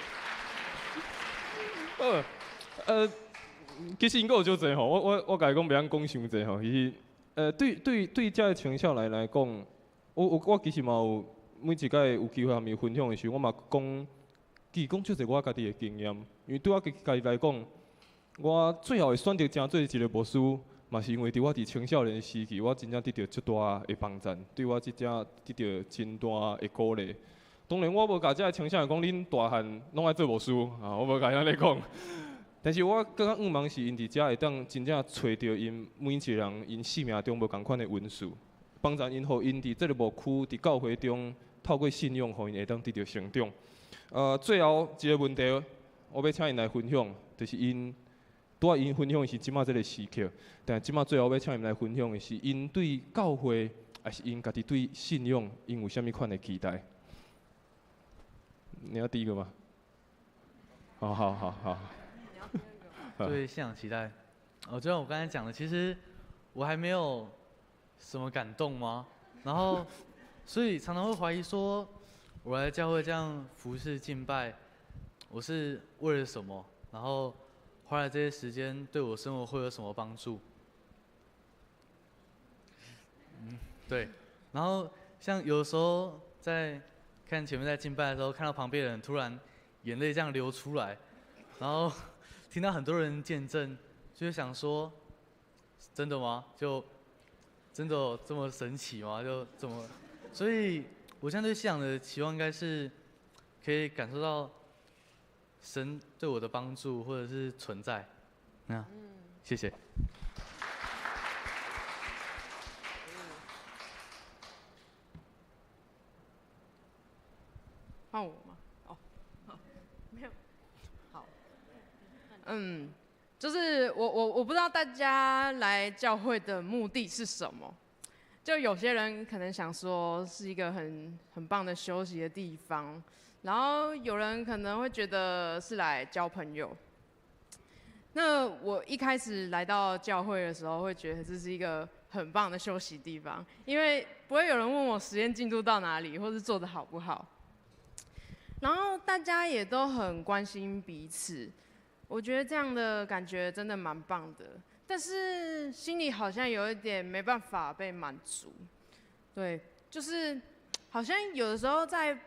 其实因有足侪吼，我甲伊讲袂晓讲伤侪吼，伊对遮个青少年来讲，我其实嘛有每一届有机会和伊分享的时候，我嘛讲，其实讲足侪我家己的经验，因为对我家己来讲，我最后会选择真做一个牧师，嘛是因为伫我伫青少年的时期，我真正得到足大的帮助，对我真正得到真大的鼓励。当然，我无甲遮个青少年讲，恁大汉拢爱做牧师啊，我无甲伊安尼讲。但是我更较盼望是因伫遮会当真正找到因每一个人因生命中无共款的恩赐，帮助因，互因伫这个牧区、伫教会中透过信仰，互因会当得到成长。最后一个问题，我要请因来分享，就是因拄仔因分享的是即马这个时刻，但即马最后要请因来分享的是因对教会，还是因家己对信仰，因有啥物款的期待？你要第一个吗？好。对信仰期待，就像我刚才讲的，其实我还没有什么感动吗？然后，所以常常会怀疑说，我来教会这样服侍敬拜，我是为了什么？然后花了这些时间，对我生活会有什么帮助？对。然后像有时候在看前面在敬拜的时候，看到旁边的人突然眼泪这样流出来，然后听到很多人见证，就想说，真的吗？就真的有这么神奇吗？就这么，所以我现在对信仰的期望应该是，可以感受到神对我的帮助或者是存在。谢谢。换我吗？没有。好。就是我不知道大家来教会的目的是什么。就有些人可能想说是一个很棒的休息的地方，然后有人可能会觉得是来交朋友。那我一开始来到教会的时候，会觉得这是一个很棒的休息地方，因为不会有人问我实验进度到哪里，或是做得好不好。然后大家也都很关心彼此，我觉得这样的感觉真的蛮棒的。但是心里好像有一点没办法被满足，对，就是好像有的时候在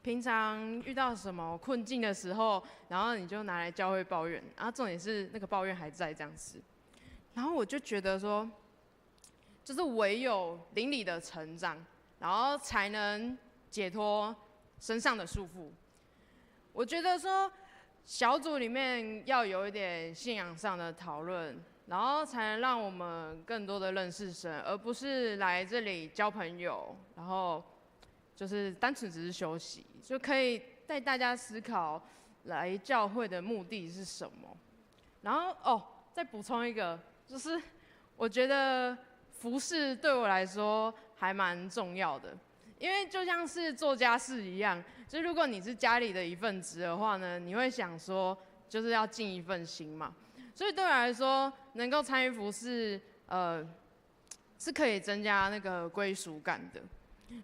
平常遇到什么困境的时候，然后你就拿来教会抱怨，然后重点是那个抱怨还在这样子，然后我就觉得说，就是唯有灵里的成长，然后才能解脱身上的束缚。我觉得说小组里面要有一点信仰上的讨论，然后才能让我们更多的认识神，而不是来这里交朋友，然后就是单纯只是休息，就可以带大家思考来教会的目的是什么。然后再补充一个，就是我觉得服事对我来说还蛮重要的，因为就像是做家事一样，就如果你是家里的一份子的话呢，你会想说就是要尽一份心嘛。所以对我来说，能够参与服事，是可以增加那个归属感的。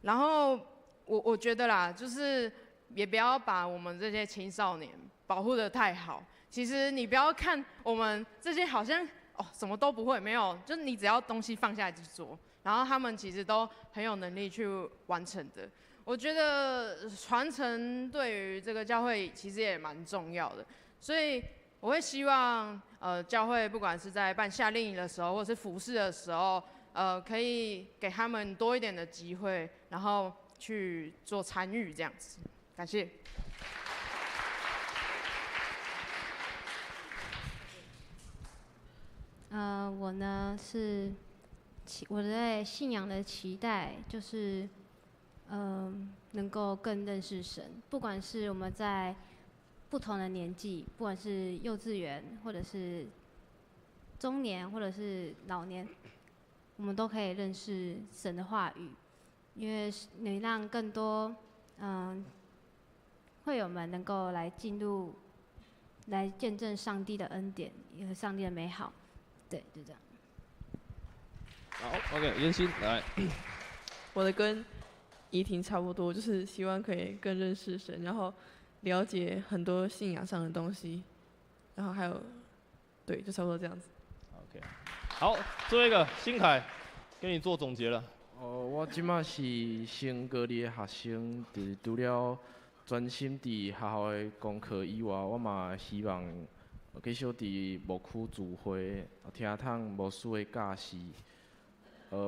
然后我觉得啦，就是也不要把我们这些青少年保护得太好。其实你不要看我们这些好像什么都不会，没有，就是你只要东西放下来就做，然后他们其实都很有能力去完成的。我觉得传承对于这个教会其实也蛮重要的，所以我会希望教会不管是在办夏令营的时候，或是服事的时候，可以给他们多一点的机会，然后去做参与这样子。感谢。我呢是我对信仰的期待就是，能够更认识神。不管是我们在不同的年纪，不管是幼稚园，或者是中年，或者是老年，我们都可以认识神的话语，因为能让更多会友们能够来进入，来见证上帝的恩典和上帝的美好。对，就这样。好 ，OK， 妍希来。我的跟怡婷差不多，就是希望可以更认识神，然后了解很多信仰上的东西，然后还有，对，就差不多这样子。OK， 好，最后一个新凯，给你做总结了。我即马是升高二的学生，除了专心伫学校的功课以外，我嘛希望继续伫牧区聚会，听通牧师的教示，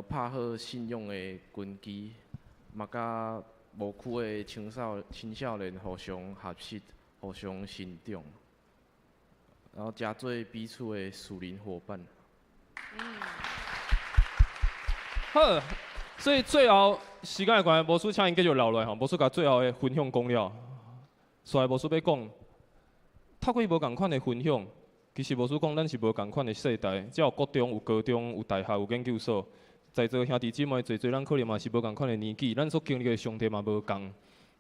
拍好信用的根基，嘛甲牧区的青少年互相学习，互相成长，然后加做彼此的属灵伙伴。好，所以最后时间的关系，牧师请因继续留落吼，牧师甲最后的分享讲了。所以牧师要讲，透过无共款的分享，其实牧师讲，咱是无共款的世代，只有国中、有高中、有大学、有研究所，在座兄弟姊妹，侪咱可能嘛是无共款的年纪，咱所经历的上帝嘛无共。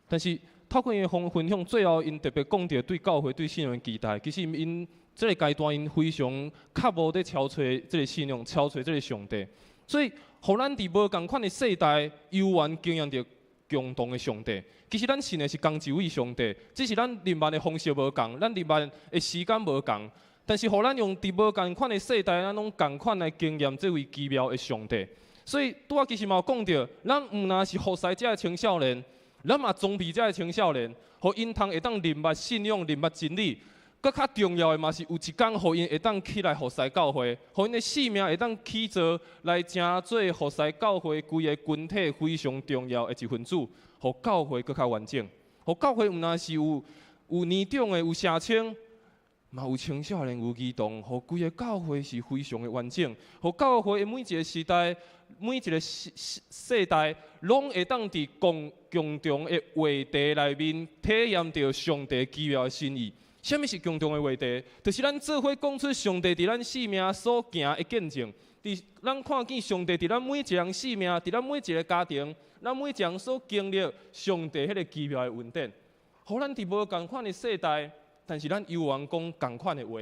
但是透过因的分享，最后因特别讲到对教会、对信仰的期待，其实因这个阶段因非常较无在超找这个信仰，超找这个上帝。所以，互咱伫无共款的世代，悠然经验着共同的上帝。其实咱信的是同一位上帝，只是咱认捌的方式无共，咱认捌的时间无共。但是，互咱用伫无共款的世代，咱拢共款来经验这位奇妙的上帝。所以，拄仔其实嘛有讲到，咱毋若是服侍者的青少年，咱嘛装备者的青少年，互因通会当认捌信仰、认捌真理。搁较重要的嘛是有一天，互因会当起来服侍教会，互因的性命会当起做来成做服侍教会规个群体非常重要的一份子，互教会搁较完整。互教会毋若是有年长的、有社青，嘛有青少年、有儿童，互规个教会是非常的完整。互教会的每一个时代、每一个世代，拢会当伫共同的话题内面体验到上帝奇妙的心意。什么是共同的话题？就是咱做伙讲出上帝伫咱生命所行的见证，伫咱看见上帝伫咱每一人生命，伫咱每一个家庭，咱每一人所经历上帝迄个奇妙的恩典，互咱伫无共款的世代，但是咱犹原讲共款的话，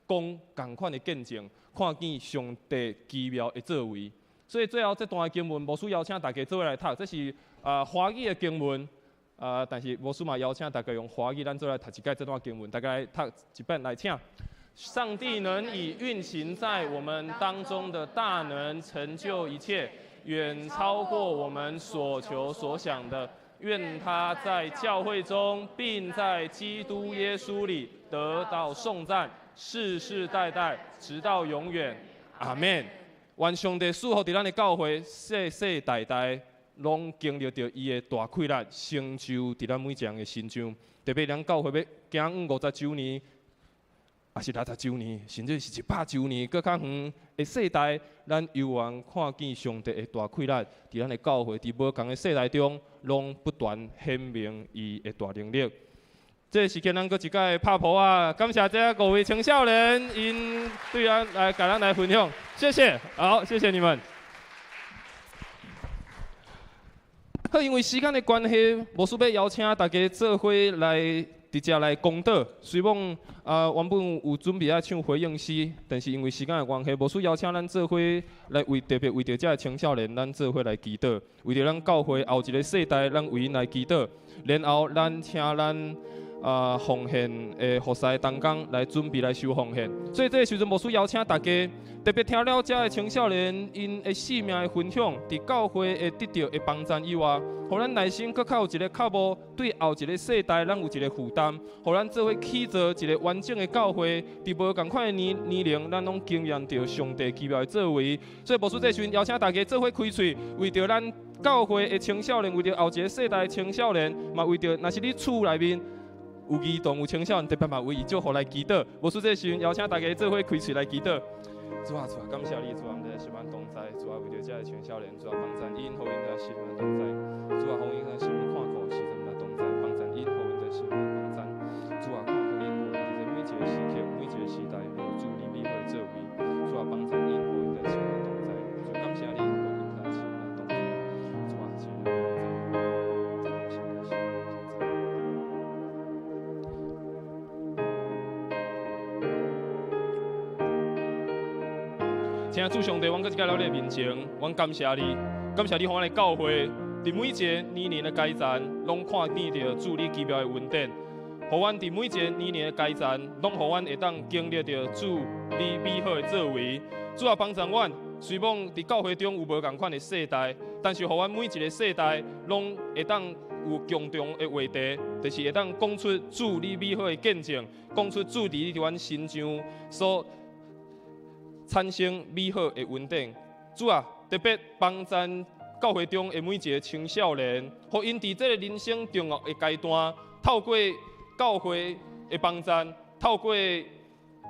讲同款的见证，看见上帝奇妙的作为。所以最后这段经文，牧师邀请大家做来读，这是华语的经文。但是牧师嘛邀请大家用华语，咱做来读一解这段经文，大家来读一遍来请。上帝能以运行在我们当中的大能成就一切，远超过我们所求所想的。愿他在教会中，并在基督耶稣里得到颂赞，世世代代，直到永远。阿们。愿上帝赐福伫咱的教会，世世代代。拢经历着伊的大快乐，成就伫咱每一个人的心中。特别咱教会要行50周年，也是60周年，甚至是100周年，搁较远的世代，咱有缘看见上帝的大快乐，伫咱的教会，伫无同的世代中，拢不断显明伊的大能力。这时间咱搁一摆拍谱啊！感谢这各位青少年，因对咱来甲咱来分享，谢谢，好，谢谢你们。好，因为时间的关系，牧师要邀请大家做伙来直接来公道。虽然原本有准备唱回应诗，但是因为时间的关系，牧师邀请咱做伙来特别为着这青少年，咱做伙来祈祷，为着咱教会后一个世代，咱为因来祈祷。然后咱请咱奉献的服侍同工来准备来收奉献。所以这个时阵，牧师邀请大家。特别听了这的青少年因的生命的分享，伫教会会得到的帮助以外，互咱内心搁较有一个较无对后一个世代，咱有一个负担，互咱做伙起造一个完整的教会。伫无同款的年龄，咱拢经验到上帝奇妙的作为。所以，牧师这时阵邀请大家做伙开喙，为着咱教会的青少年，为着后一个世代的青少年，嘛为着若是你厝内面有儿童有青少年，特别嘛为伊祝福来祈祷。牧师这时阵邀请大家做伙开喙来祈祷。主啊，感谢你，主啊，在十万同在，主啊，为着这个青少年，主啊，帮助因，互因在十万同在，主啊，互因在十万看顾，时阵来同在，帮助因，互因在十万同在，主啊，看顾因，互因在每一个时刻、每一个时代，有主你美好的作为，主啊，帮助因，互因在十万同在，主感谢你，互因在十万同在，主啊，十万同在，请主上帝，阮搁一摆来你面前，阮感谢你，感谢你，互阮的教会，伫每一个年龄的阶段，拢看见着主你奇妙的恩典，互阮伫每一个年龄的阶段，拢互阮会当经历着主你美好的作为。主啊，帮助阮，虽然伫教会中有无共款的世代，但是互阮每一个世代，拢会当有共同的话题，就是会当讲出主你美好的见证，讲出主伫阮心上所产生美好的稳定。主啊，特别帮助教会中的每一个青少年，互因伫这个人生重要的阶段，透过教会的帮助，透过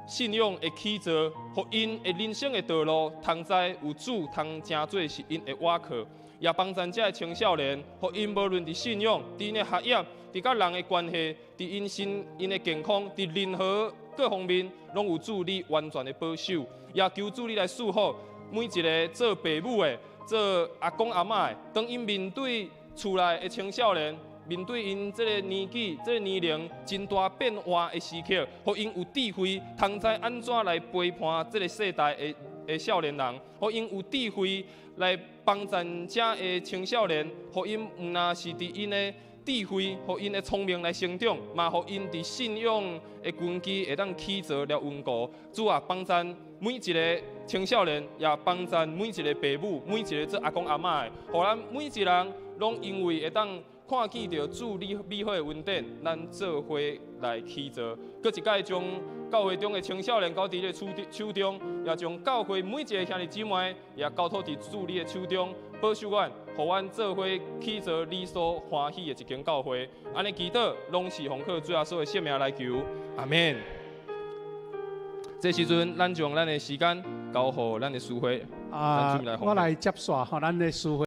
信仰的起造，互因的人生的道路，通在有主通真做是因的倚靠，也帮助这青少年，互因无论伫信仰、伫因的学业、伫甲人的关系、伫因的健康、伫任何各方面，拢有主你完全的保守。也求主你来赐福每一个做爸母的、做阿公阿嬷的，当因面对厝内的青少年，面对因这个年纪、这个年龄真大变化的时刻，互因有智慧，通知安怎来陪伴这个世代的少年人，互因有智慧来帮助这的青少年，互因毋那是伫因的智慧，互因的聪明来成长，嘛互因伫信仰的根基会当起造了稳固。主啊，帮助每一个青少年，也帮助每一个爸母，每一个做阿公阿嬷的，互咱每一个人拢因为会当看见着主你美好的恩典，咱做伙来起造。搁一摆将教会中的青少年交伫咧手中，也将教会每一个兄弟姊妹也交托伫主你的手中，保守阮，互阮做伙起造你所欢喜的一间教会。安尼祈祷，拢是奉靠主耶稣的圣名来求，阿免。这时阵，咱将咱的时间交予咱的师会，我来接续咱的师会。